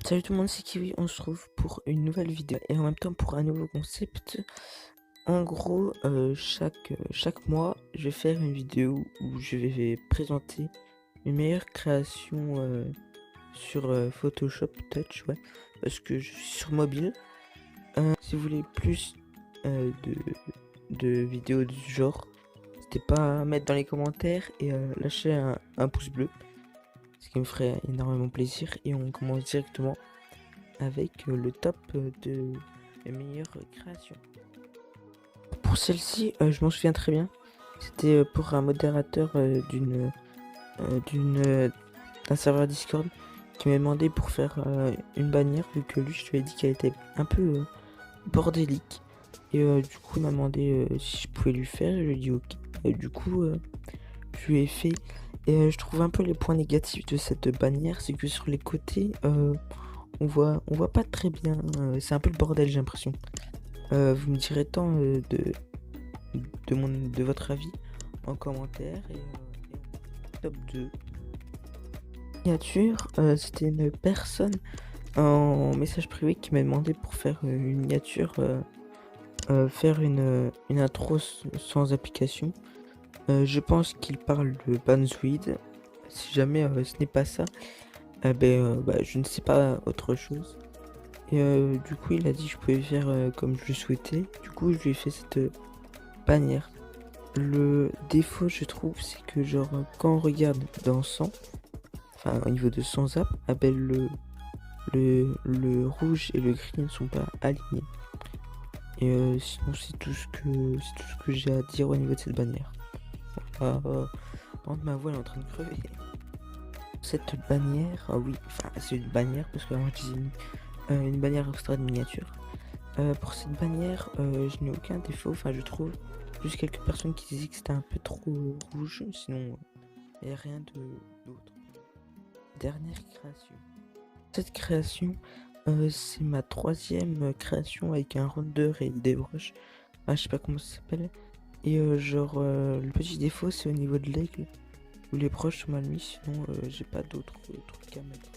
Salut tout le monde, c'est Kiwi, on se retrouve pour une nouvelle vidéo et en même temps pour un nouveau concept. En gros, chaque mois, je vais faire une vidéo où je vais présenter mes meilleures créations sur Photoshop Touch, ouais, parce que je suis sur mobile. Si vous voulez plus de vidéos de ce genre, n'hésitez pas à mettre dans les commentaires et lâcher un pouce bleu, ce qui me ferait énormément plaisir. Et on commence directement avec le top de mes meilleures créations. Pour celle-ci, je m'en souviens très bien. C'était pour un modérateur d'un serveur Discord qui m'a demandé pour faire une bannière, vu que lui, je lui ai dit qu'elle était un peu bordélique. Et du coup, il m'a demandé si je pouvais lui faire. Je lui ai dit ok. Et du coup, je lui ai fait. Et je trouve un peu les points négatifs de cette bannière, c'est que sur les côtés, on voit pas très bien. C'est un peu le bordel, j'ai l'impression. Vous me direz tant de votre avis en commentaire. Et top 2. Miniature, c'était une personne en message privé qui m'a demandé pour faire une miniature, faire une intro sans application. Je pense qu'il parle de Banzoid. Si jamais ce n'est pas ça, je ne sais pas autre chose. Et du coup, il a dit que je pouvais faire comme je le souhaitais. Du coup, je lui ai fait cette bannière. Le défaut, je trouve, c'est que genre quand on regarde dans 100, enfin au niveau de 100 app, le rouge et le gris ne sont pas alignés. Et sinon, c'est tout ce que j'ai à dire au niveau de cette bannière. Par contre, ma voix elle est en train de crever. Cette bannière, ah oui, enfin c'est une bannière parce que moi je disais une bannière extra de miniature. Pour cette bannière, je n'ai aucun défaut, enfin je trouve. Juste quelques personnes qui disaient que c'était un peu trop rouge, sinon il n'y a rien d'autre. Dernière création. Cette création, c'est ma troisième création avec un render et des broches. Ah, je sais pas comment ça s'appelle. Et le petit défaut c'est au niveau de l'aigle, où les broches sont mal mis, sinon j'ai pas d'autres trucs à mettre.